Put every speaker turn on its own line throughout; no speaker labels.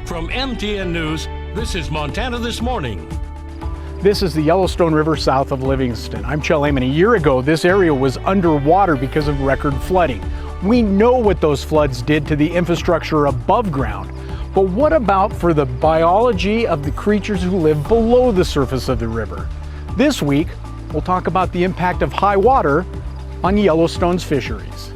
From MTN News, this is Montana This Morning.
This is the Yellowstone River south of Livingston. I'm Chell Heyman. A year ago, this area was underwater because of record flooding. We know what those floods did to the infrastructure above ground. But what about for the biology of the creatures who live below the surface of the river? This week, we'll talk about the impact of high water on Yellowstone's fisheries.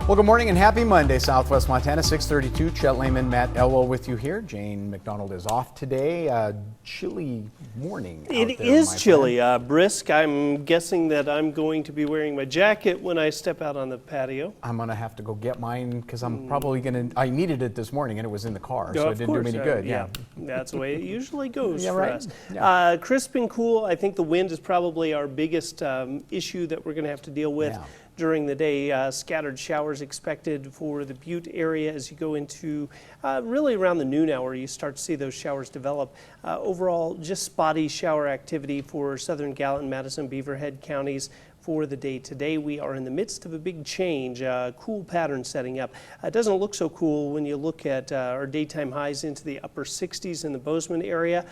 Well, good morning and happy Monday, Southwest Montana, 6:32. Chet Lehman, Matt Elwell with you here. Jane McDonald is off today. Chilly morning.
It is chilly, brisk. I'm guessing that I'm going to be wearing my jacket when I step out on the patio.
I'm going to have to go get mine because I'm probably going to, I needed it this morning and it was in the car, so it didn't do me any good.
Yeah, that's the way it usually goes
Yeah,
for
right.
us.
Yeah.
Crisp and cool. I think the wind is probably our biggest issue that we're going to have to deal with.
Yeah.
During the day. Scattered showers expected for the Butte area as you go into really around the noon hour. You start to see those showers develop. Overall, just spotty shower activity for southern Gallatin, Madison, Beaverhead counties for the day. Today we are in the midst of a big change, cool pattern setting up. It doesn't look so cool when you look at our daytime highs into the upper 60s in the Bozeman area.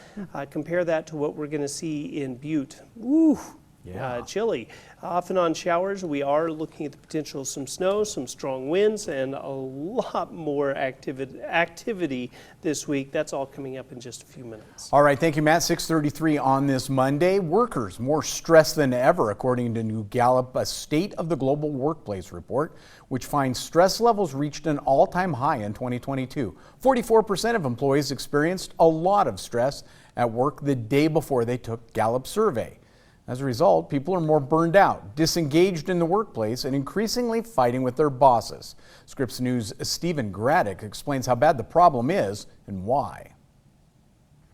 Compare that to what we're going to see in Butte. Woo!
Yeah.
Chilly. Off and on showers. We are looking at the potential of some snow, some strong winds, and a lot more activity this week. That's all coming up in just a few minutes.
All right, thank you, Matt. 6:33 on this Monday. Workers more stressed than ever, according to new Gallup, a State of the Global Workplace report, which finds stress levels reached an all-time high in 2022. 44% of employees experienced a lot of stress at work the day before they took Gallup's survey. As a result, people are more burned out, disengaged in the workplace, and increasingly fighting with their bosses. Scripps News' Stephen Graddick explains how bad the problem is and why.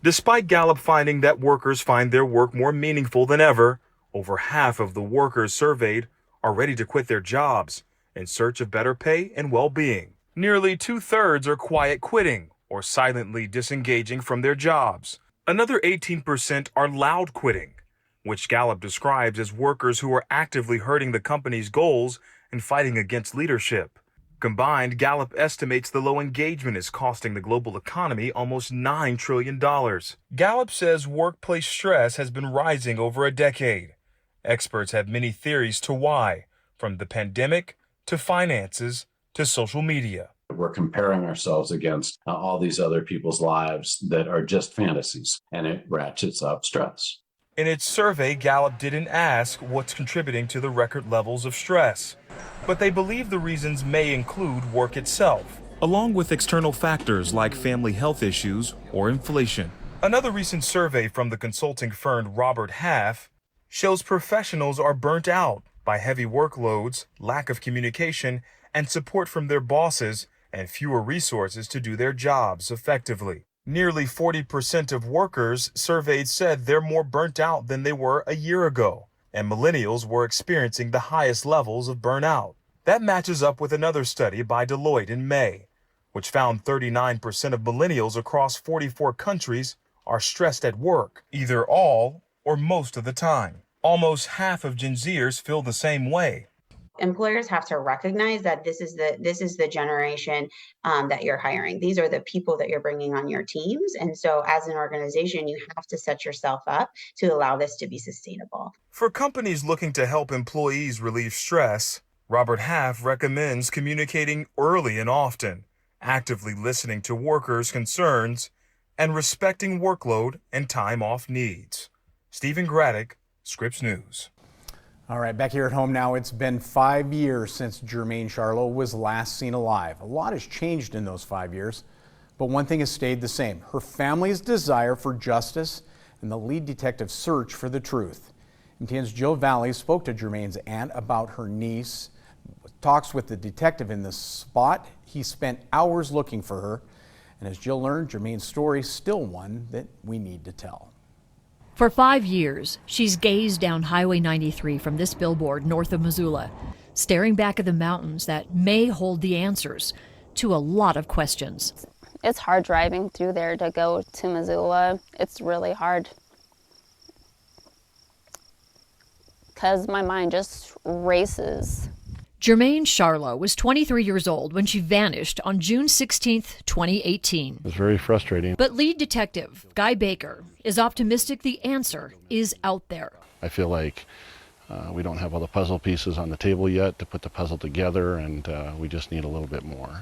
Despite Gallup finding that workers find their work more meaningful than ever, over half of the workers surveyed are ready to quit their jobs in search of better pay and well-being. Nearly 2/3 are quiet quitting or silently disengaging from their jobs. Another 18% are loud quitting, which Gallup describes as workers who are actively hurting the company's goals and fighting against leadership. Combined, Gallup estimates the low engagement is costing the global economy almost $9 trillion. Gallup says workplace stress has been rising over a decade. Experts have many theories to why, from the pandemic to finances to social media.
We're comparing ourselves against all these other people's lives that are just fantasies, and it ratchets up stress.
In its survey, Gallup didn't ask what's contributing to the record levels of stress, but they believe the reasons may include work itself, along with external factors like family health issues or inflation. Another recent survey from the consulting firm Robert Half shows professionals are burnt out by heavy workloads, lack of communication, and support from their bosses, and fewer resources to do their jobs effectively. Nearly 40% of workers surveyed said they're more burnt out than they were a year ago, and millennials were experiencing the highest levels of burnout. That matches up with another study by Deloitte in May, which found 39% of millennials across 44 countries are stressed at work, either all or most of the time. Almost half of Gen Zers feel the same way.
Employers have to recognize that this is the generation that you're hiring. These are the people that you're bringing on your teams. And so as an organization, you have to set yourself up to allow this to be sustainable.
For companies looking to help employees relieve stress, Robert Half recommends communicating early and often, actively listening to workers' concerns, and respecting workload and time off needs. Stephen Graddick, Scripps News.
All right, back here at home now. It's been 5 years since Jermaine Charlo was last seen alive. A lot has changed in those 5 years, but one thing has stayed the same: her family's desire for justice and the lead detective's search for the truth. MTN's Joe Valley spoke to Jermaine's aunt about her niece, talks with the detective in the spot. He spent hours looking for her, and as Jill learned, Jermaine's story is still one that we need to tell.
For 5 years, she's gazed down Highway 93 from this billboard north of Missoula, staring back at the mountains that may hold the answers to a lot of questions.
It's hard driving through there to go to Missoula. It's really hard because my mind just races.
Jermaine Charlo was 23 years old when she vanished on June 16, 2018.
It was very frustrating.
But lead detective Guy Baker is optimistic the answer is out there.
I feel like we don't have all the puzzle pieces on the table yet to put the puzzle together, and we just need a little bit more.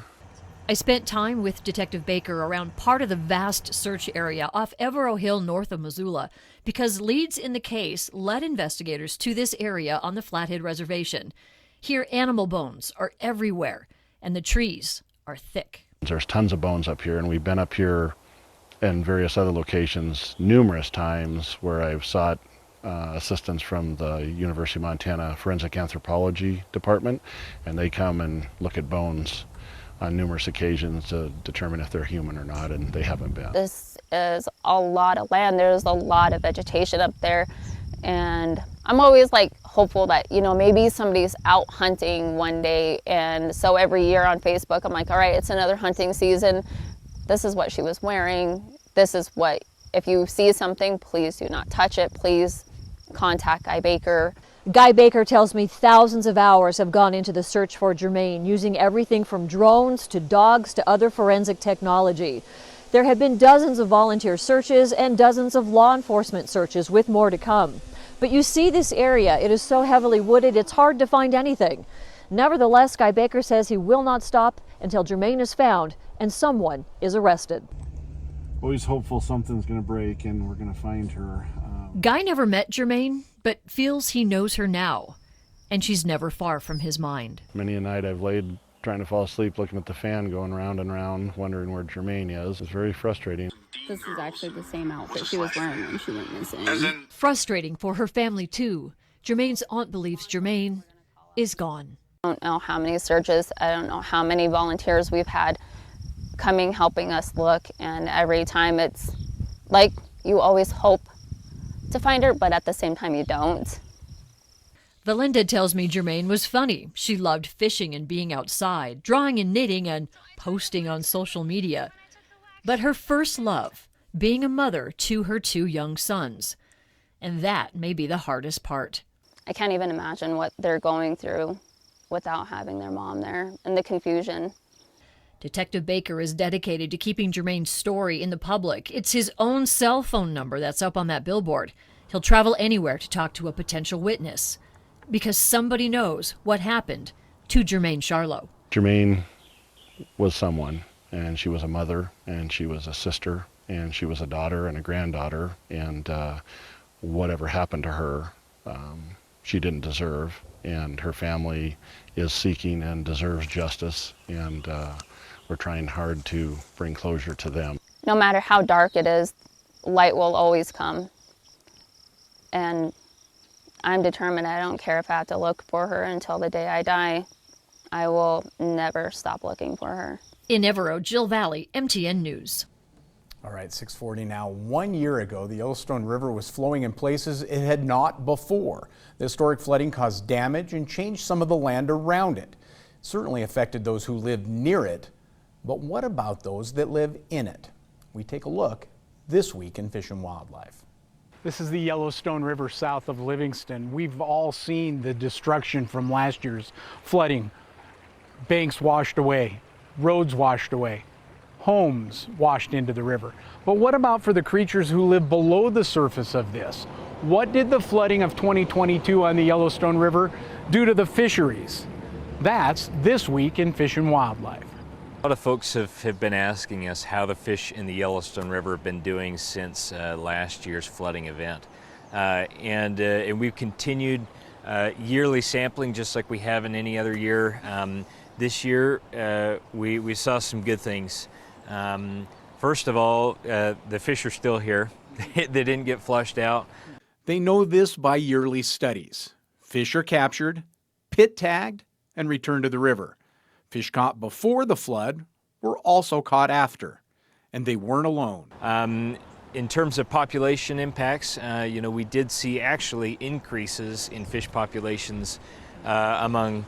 I spent time with Detective Baker around part of the vast search area off Evero Hill north of Missoula because leads in the case led investigators to this area on the Flathead Reservation. Here, animal bones are everywhere, and the trees are thick.
There's tons of bones up here, and we've been up here and various other locations numerous times where I've sought assistance from the University of Montana Forensic Anthropology Department, and they come and look at bones on numerous occasions to determine if they're human or not, and they haven't been.
This is a lot of land. There's a lot of vegetation up there, and I'm always like hopeful that, you know, maybe somebody's out hunting one day, and so every year on Facebook I'm like, all right, it's another hunting season. This is what she was wearing. This is what, if you see something, please do not touch it. Please contact Guy Baker.
Guy Baker tells me thousands of hours have gone into the search for Jermaine, using everything from drones to dogs to other forensic technology. There have been dozens of volunteer searches and dozens of law enforcement searches, with more to come. But you see this area, it is so heavily wooded, it's hard to find anything. Nevertheless, Guy Baker says he will not stop until Jermaine is found and someone is arrested.
Always hopeful something's going to break and we're going to find her.
Guy never met Jermaine, but feels he knows her now, and she's never far from his mind.
Many a night I've laid trying to fall asleep looking at the fan going round and round, wondering where Jermaine is. It's very frustrating.
This is actually the same outfit she was wearing when she went missing.
Frustrating for her family, too. Jermaine's aunt believes Jermaine is gone.
I don't know how many searches, I don't know how many volunteers we've had coming, helping us look, and every time it's like you always hope to find her, but at the same time you don't.
Valinda tells me Jermaine was funny. She loved fishing and being outside, drawing and knitting and posting on social media. But her first love, being a mother to her 2 young sons. And that may be the hardest part.
I can't even imagine what they're going through without having their mom there, and the confusion.
Detective Baker is dedicated to keeping Jermaine's story in the public. It's his own cell phone number that's up on that billboard. He'll travel anywhere to talk to a potential witness, because somebody knows what happened to Jermaine Charlo.
Jermaine was someone, and she was a mother, and she was a sister, and she was a daughter and a granddaughter, and whatever happened to her, she didn't deserve, and her family is seeking and deserves justice, and we're trying hard to bring closure to them.
No matter how dark it is, light will always come. And I'm determined. I don't care if I have to look for her until the day I die. I will never stop looking for her.
In Evero, Jill Valley, MTN News.
All right, 6:40 now. 1 year ago, the Yellowstone River was flowing in places it had not before. The historic flooding caused damage and changed some of the land around it. It certainly affected those who lived near it, but what about those that live in it? We take a look this week in Fish and Wildlife.
This is the Yellowstone River south of Livingston. We've all seen the destruction from last year's flooding. Banks washed away, roads washed away, homes washed into the river. But what about for the creatures who live below the surface of this? What did the flooding of 2022 on the Yellowstone River do to the fisheries? That's this week in Fish and Wildlife.
A lot of folks have been asking us how the fish in the Yellowstone River have been doing since last year's flooding event. And we've continued yearly sampling just like we have in any other year. This year we saw some good things. First of all, the fish are still here. They didn't get flushed out.
They know this by yearly studies. Fish are captured, pit tagged, and returned to the river. Fish caught before the flood were also caught after, and they weren't alone.
In terms of population impacts, we did see actually increases in fish populations among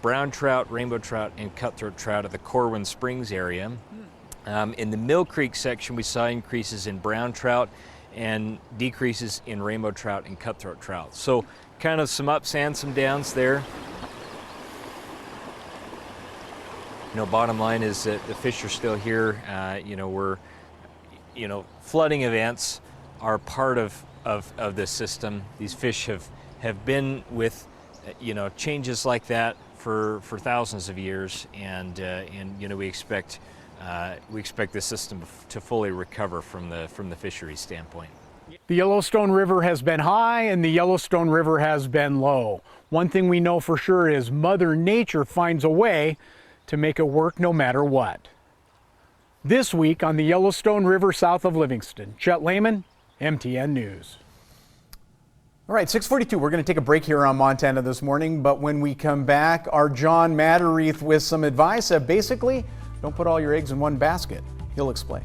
brown trout, rainbow trout, and cutthroat trout at the Corwin Springs area. In the Mill Creek section, we saw increases in brown trout and decreases in rainbow trout and cutthroat trout. So kind of some ups and some downs there. Bottom line is that the fish are still here. Flooding events are part of this system. These fish have been with, changes like that for thousands of years, and we expect this system to fully recover from the fishery standpoint.
The Yellowstone River has been high and the Yellowstone River has been low. One thing we know for sure is Mother Nature finds a way to make it work no matter what. This week on the Yellowstone River south of Livingston, Chet Lehman, MTN News.
All right, 6:42. We're going to take a break here on Montana This Morning, but when we come back, our John Matterreath with some advice. Basically, don't put all your eggs in one basket. He'll explain.